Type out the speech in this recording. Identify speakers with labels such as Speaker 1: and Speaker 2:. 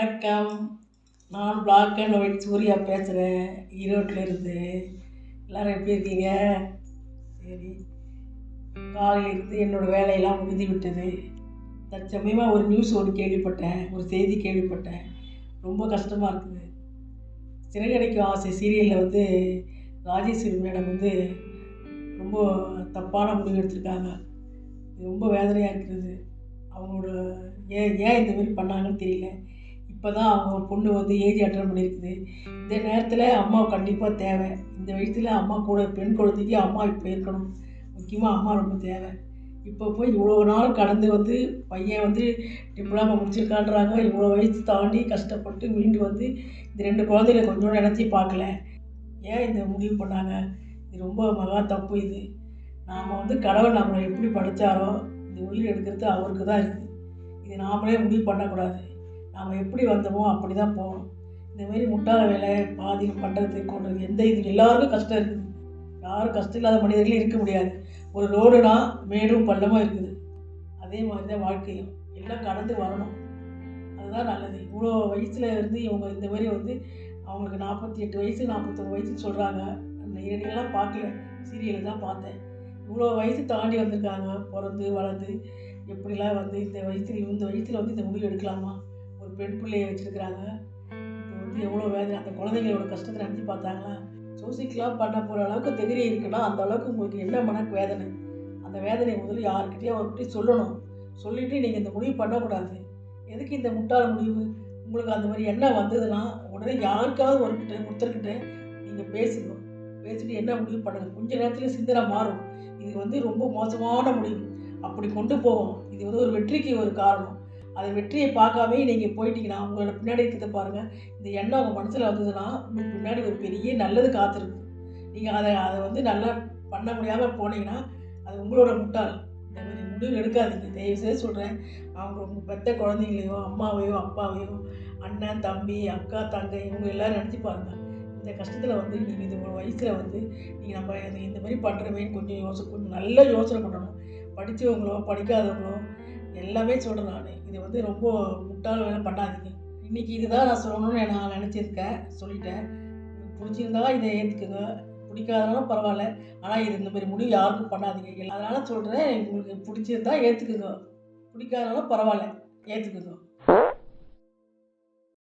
Speaker 1: வணக்கம். நான் black and white Surya பேசுகிறேன், ஈரோட்டில் இருந்து. எல்லோரும் எப்படி இருக்கீங்க? சரி, காலையிலிருந்து என்னோடய வேலையெல்லாம் முடிந்து விட்டது. தற்சமயமாக ஒரு நியூஸ் ஒன்று கேள்விப்பட்டேன், ஒரு செய்தி கேள்விப்பட்டேன். ரொம்ப கஷ்டமாக இருக்குது. சிறகடிக்கும் ஆசை சீரியலில் ராஜேஸ்வரி மேடம் ரொம்ப தப்பான முடிவு எடுத்திருக்காங்க. இது ரொம்ப வேதனையாக இருக்கிறது. அவங்களோட ஏன் இந்தமாரி பண்ணாங்கன்னு தெரியல. இப்போ தான் அவங்க பொண்ணு ஏஜ் அட்டன் பண்ணியிருக்குது. இந்த நேரத்தில் அம்மா கண்டிப்பாக தேவை. இந்த வயசில் அம்மா கூட பெண் குழந்தைக்கு அம்மா இப்போ இருக்கணும். முக்கியமாக அம்மா ரொம்ப தேவை. இப்போ போய் இவ்வளோ நாள் கடந்து பையன் டிப்ளமா முடிச்சிருக்கான்றாங்க. இவ்வளோ வயசு தாண்டி கஷ்டப்பட்டு மீண்டு இந்த 2 குழந்தைகளை கொஞ்சம் நினச்சி பார்க்கல. ஏன் இந்த முடிவு பண்ணாங்க? இது ரொம்ப மகா தப்பு. இது நாம் கடவுள் நம்மளை எப்படி படைச்சாரோ இந்த உயிர் எடுக்கிறது அவருக்கு தான் இருக்குது. இது நாமளே முடிவு பண்ணக்கூடாது. நாம் எப்படி வந்தோமோ அப்படி தான் போகணும். இந்தமாரி முட்டாள வேலை பாதியில் பண்ணுறது கொண்டது எந்த இது எல்லாருக்கும் கஷ்டம் இருக்குது. யாரும் கஷ்டம் இல்லாத மனிதர்களே இருக்க முடியாது. ஒரு ரோடுனா மேடும் பள்ளமாக இருக்குது. அதே மாதிரி தான் வாழ்க்கையும் எல்லாம் கடந்து வரணும். அதுதான் நல்லது. இவ்வளோ வயசில் இவங்க இந்தமாரி அவங்களுக்கு 48 வயசு 41 வயசுன்னு சொல்கிறாங்க. அந்த நேரடியெல்லாம் பார்க்கல, சீரியலில் தான் பார்த்தேன். இவ்வளோ வயசு தாண்டி வந்திருக்காங்க. பிறந்து வளர்ந்து எப்படிலாம் இந்த வயசில் இந்த முடிவு எடுக்கலாமா? ஒரு பெண் பிள்ளையை வச்சுருக்கிறாங்க. இப்போ எவ்வளோ வேதனை. அந்த குழந்தைங்களோட கஷ்டத்தை நினச்சி பார்த்தாங்களா? சூசிக்கலாம் பண்ண போகிற அளவுக்கு தைரியம் இருக்குன்னா அந்த அளவுக்கு உங்களுக்கு என்ன மனக்கு வேதனை? அந்த வேதனை முதல்ல யாருக்கிட்டேயும் அவர்கிட்டையும் சொல்லணும். சொல்லிவிட்டு நீங்கள் இந்த முடிவு பண்ணக்கூடாது. எதுக்கு இந்த முட்டாள முடிவு? உங்களுக்கு அந்த மாதிரி எண்ணம் வந்ததுன்னா உடனே யாருக்காவது ஒருத்தர்கிட்ட நீங்கள் பேசுங்க. பேசிட்டு என்ன முடிவு பண்ணுங்கள். கொஞ்ச நேரத்தில் சிந்தனை மாறும். இது ரொம்ப மோசமான முடிவு. அப்படி கொண்டு போகும். இது ஒரு வெற்றிக்கு ஒரு காரணம். அந்த வெற்றியை பார்க்காமே நீங்கள் போயிட்டீங்கன்னா உங்களோட பின்னாடி இருக்கிறத பாருங்கள். இந்த எண்ணம் உங்கள் மனசில் வந்ததுன்னா உங்களுக்கு பின்னாடி ஒரு பெரிய நல்லது காத்திருக்கு. நீங்கள் அதை நல்லா பண்ண முடியாமல் போனீங்கன்னா அது உங்களோட முட்டாள். இந்த மாதிரி முடிவு எடுக்காதீங்க. தயவுசெய்து சொல்கிறேன். உங்கள் பெத்த குழந்தைங்களையோ அம்மாவையோ அப்பாவையோ அண்ணன் தம்பி அக்கா தங்கை இவங்க எல்லோரும் நினச்சி பாருங்கள். இந்த கஷ்டத்தில் நீங்கள் இந்த வயசில் நீங்கள் நம்ம இந்த மாதிரி பண்ணுறவேன்னு கொஞ்சம் நல்ல யோசனை பண்ணணும். படித்தவங்களோ படிக்காதவங்களோ எல்லாமே சொல்கிறேன் நான். இது ரொம்ப முட்டாள வேலை பண்ணாதீங்க. இன்றைக்கி இதுதான் நான் சொல்லணும்னு நான் நினச்சிருக்கேன், சொல்லிட்டேன். பிடிச்சிருந்தா இதை ஏற்றுக்குங்க, பிடிக்காதனாலும் பரவாயில்ல. ஆனால் இந்த மாதிரி முடிவு யாருக்கும் பண்ணாதீங்க. அதனால் சொல்கிறேன், உங்களுக்கு பிடிச்சிருந்தா ஏற்றுக்குங்க, பிடிக்காதனாலும் பரவாயில்ல, ஏற்றுக்குங்க.